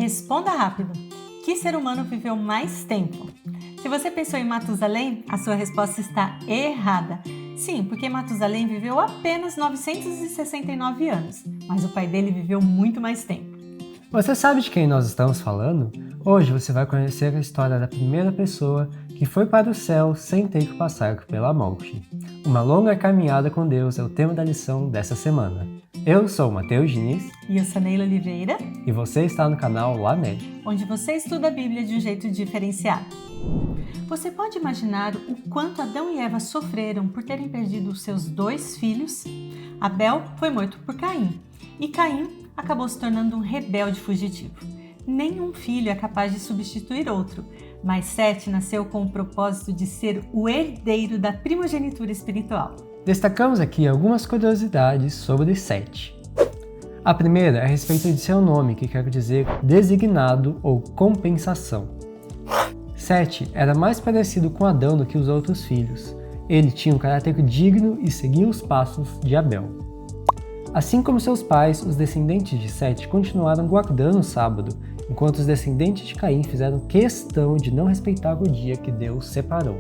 Responda rápido. Que ser humano viveu mais tempo? Se você pensou em Matusalém, a sua resposta está errada. Sim, porque Matusalém viveu apenas 969 anos, mas o pai dele viveu muito mais tempo. Você sabe de quem nós estamos falando? Hoje você vai conhecer a história da primeira pessoa que foi para o céu sem ter que passar pela morte. Uma longa caminhada com Deus é o tema da lição dessa semana. Eu sou o Matheus Diniz. E eu sou Neila Oliveira. E você está no canal LAMED, onde você estuda a Bíblia de um jeito diferenciado. Você pode imaginar o quanto Adão e Eva sofreram por terem perdido os seus 2 filhos? Abel foi morto por Caim, e Caim acabou se tornando um rebelde fugitivo. Nenhum filho é capaz de substituir outro, mas Sete nasceu com o propósito de ser o herdeiro da primogenitura espiritual. Destacamos aqui algumas curiosidades sobre Sete. A primeira é a respeito de seu nome, que quer dizer designado ou compensação. Sete era mais parecido com Adão do que os outros filhos. Ele tinha um caráter digno e seguia os passos de Abel. Assim como seus pais, os descendentes de Sete continuaram guardando o sábado, enquanto os descendentes de Caim fizeram questão de não respeitar o dia que Deus separou.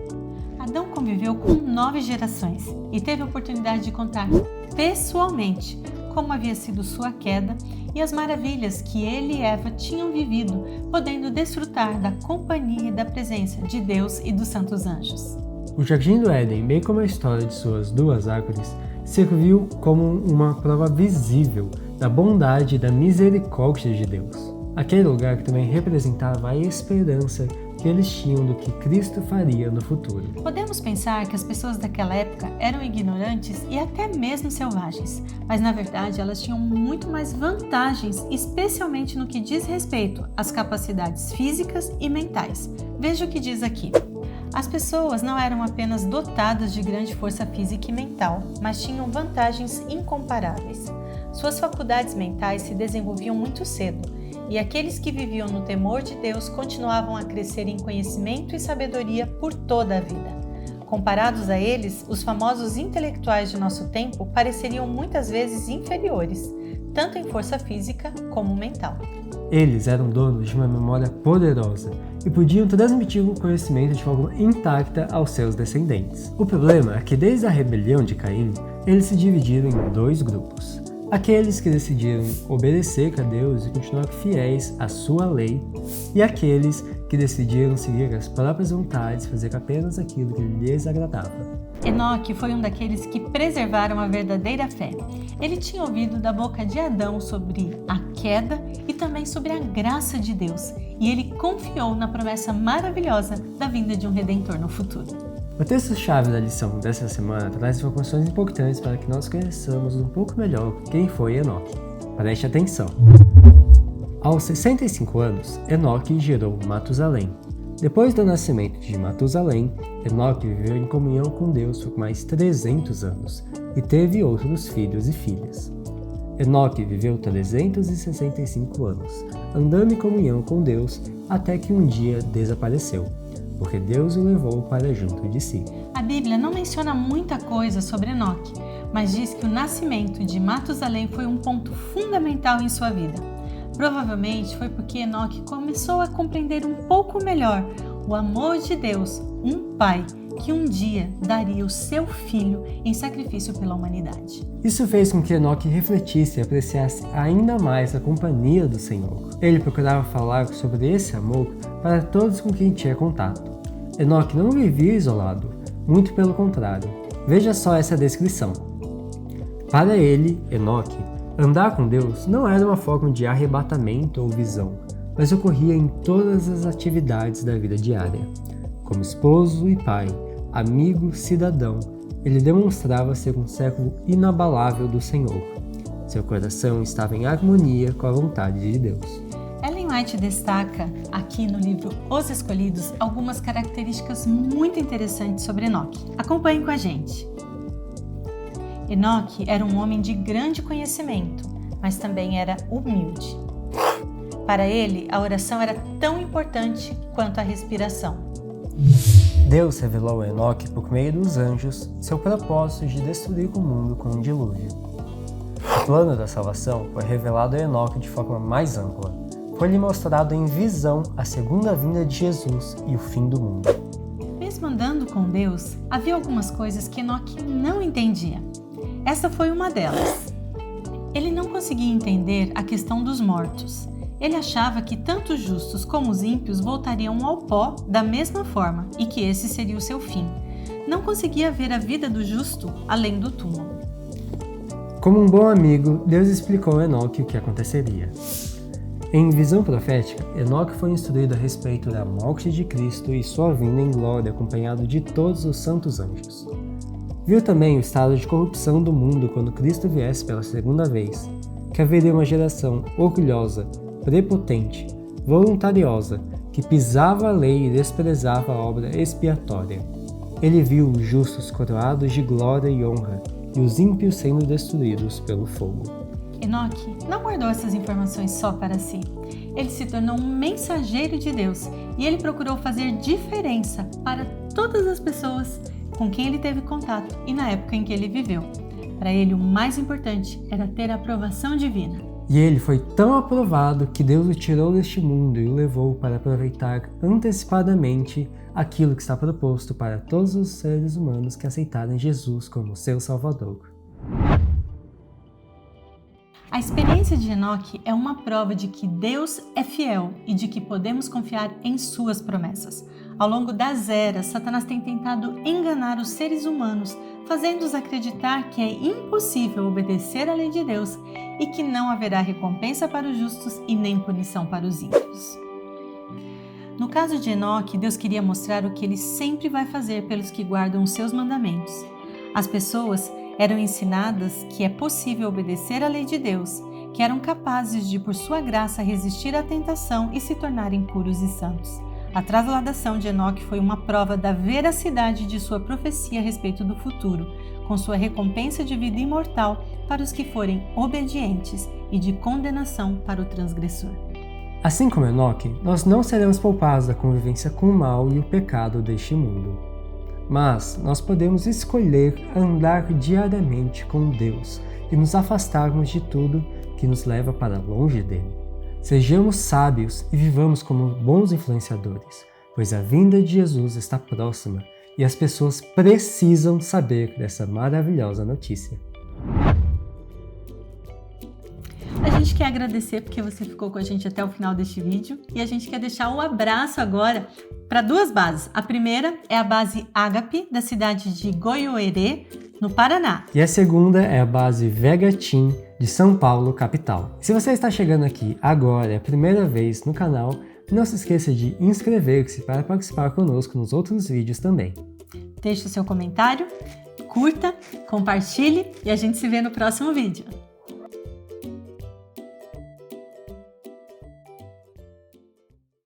Adão conviveu com 9 gerações e teve a oportunidade de contar pessoalmente como havia sido sua queda e as maravilhas que ele e Eva tinham vivido, podendo desfrutar da companhia e da presença de Deus e dos santos anjos. O Jardim do Éden, bem como a história de suas 2 árvores, serviu como uma prova visível da bondade e da misericórdia de Deus. Aquele lugar que também representava a esperança que eles tinham do que Cristo faria no futuro. Podemos pensar que as pessoas daquela época eram ignorantes e até mesmo selvagens, mas na verdade elas tinham muito mais vantagens, especialmente no que diz respeito às capacidades físicas e mentais. Veja o que diz aqui. As pessoas não eram apenas dotadas de grande força física e mental, mas tinham vantagens incomparáveis. Suas faculdades mentais se desenvolviam muito cedo, e aqueles que viviam no temor de Deus continuavam a crescer em conhecimento e sabedoria por toda a vida. Comparados a eles, os famosos intelectuais de nosso tempo pareceriam muitas vezes inferiores, tanto em força física como mental. Eles eram donos de uma memória poderosa e podiam transmitir o conhecimento de forma intacta aos seus descendentes. O problema é que desde a rebelião de Caim, eles se dividiram em 2 grupos. Aqueles que decidiram obedecer a Deus e continuar fiéis à sua lei, e aqueles que decidiram seguir as próprias vontades e fazer apenas aquilo que lhes agradava. Enoque foi um daqueles que preservaram a verdadeira fé. Ele tinha ouvido da boca de Adão sobre a queda e também sobre a graça de Deus, e ele confiou na promessa maravilhosa da vinda de um Redentor no futuro. O texto-chave da lição dessa semana traz informações importantes para que nós conheçamos um pouco melhor quem foi Enoque. Preste atenção! Aos 65 anos, Enoque gerou Matusalém. Depois do nascimento de Matusalém, Enoque viveu em comunhão com Deus por mais 300 anos e teve outros filhos e filhas. Enoque viveu 365 anos, andando em comunhão com Deus até que um dia desapareceu, porque Deus o levou para junto de si. A Bíblia não menciona muita coisa sobre Enoque, mas diz que o nascimento de Matusalém foi um ponto fundamental em sua vida. Provavelmente foi porque Enoque começou a compreender um pouco melhor o amor de Deus, um pai que um dia daria o seu filho em sacrifício pela humanidade. Isso fez com que Enoque refletisse e apreciasse ainda mais a companhia do Senhor. Ele procurava falar sobre esse amor para todos com quem tinha contato. Enoque não vivia isolado, muito pelo contrário. Veja só essa descrição. Para ele, Enoque, andar com Deus não era uma forma de arrebatamento ou visão, mas ocorria em todas as atividades da vida diária. Como esposo e pai, amigo, cidadão, ele demonstrava ser um servo inabalável do Senhor. Seu coração estava em harmonia com a vontade de Deus. Ellen White destaca aqui no livro Os Escolhidos algumas características muito interessantes sobre Enoque. Acompanhe com a gente. Enoque era um homem de grande conhecimento, mas também era humilde. Para ele, a oração era tão importante quanto a respiração. Deus revelou a Enoque por meio dos anjos seu propósito de destruir o mundo com um dilúvio. O plano da salvação foi revelado a Enoque de forma mais ampla, foi-lhe mostrado em visão a segunda vinda de Jesus e o fim do mundo. Mesmo andando com Deus, havia algumas coisas que Enoque não entendia. Essa foi uma delas. Ele não conseguia entender a questão dos mortos. Ele achava que tanto os justos como os ímpios voltariam ao pó da mesma forma e que esse seria o seu fim. Não conseguia ver a vida do justo além do túmulo. Como um bom amigo, Deus explicou a Enoque o que aconteceria. Em visão profética, Enoque foi instruído a respeito da morte de Cristo e sua vinda em glória acompanhado de todos os santos anjos. Viu também o estado de corrupção do mundo quando Cristo viesse pela segunda vez, que haveria uma geração orgulhosa, prepotente, voluntariosa, que pisava a lei e desprezava a obra expiatória. Ele viu os justos coroados de glória e honra e os ímpios sendo destruídos pelo fogo. Enoque não guardou essas informações só para si. Ele se tornou um mensageiro de Deus e ele procurou fazer diferença para todas as pessoas com quem ele teve contato e na época em que ele viveu. Para ele, o mais importante era ter a aprovação divina. E ele foi tão aprovado que Deus o tirou deste mundo e o levou para aproveitar antecipadamente aquilo que está proposto para todos os seres humanos que aceitarem Jesus como seu Salvador. A experiência de Enoque é uma prova de que Deus é fiel e de que podemos confiar em suas promessas. Ao longo das eras, Satanás tem tentado enganar os seres humanos, fazendo-os acreditar que é impossível obedecer à lei de Deus e que não haverá recompensa para os justos e nem punição para os ímpios. No caso de Enoque, Deus queria mostrar o que ele sempre vai fazer pelos que guardam os seus mandamentos. As pessoas eram ensinadas que é possível obedecer à lei de Deus, que eram capazes de, por sua graça, resistir à tentação e se tornarem puros e santos. A trasladação de Enoque foi uma prova da veracidade de sua profecia a respeito do futuro, com sua recompensa de vida imortal para os que forem obedientes e de condenação para o transgressor. Assim como Enoque, nós não seremos poupados da convivência com o mal e o pecado deste mundo. Mas nós podemos escolher andar diariamente com Deus e nos afastarmos de tudo que nos leva para longe dele. Sejamos sábios e vivamos como bons influenciadores, pois a vinda de Jesus está próxima e as pessoas precisam saber dessa maravilhosa notícia. A gente quer agradecer porque você ficou com a gente até o final deste vídeo e a gente quer deixar um abraço agora para duas bases. A primeira é a base Ágape, da cidade de Goiôerê, no Paraná. E a segunda é a base Vega Team, de São Paulo, capital. Se você está chegando aqui agora, é a primeira vez no canal, não se esqueça de inscrever-se para participar conosco nos outros vídeos também. Deixe o seu comentário, curta, compartilhe e a gente se vê no próximo vídeo.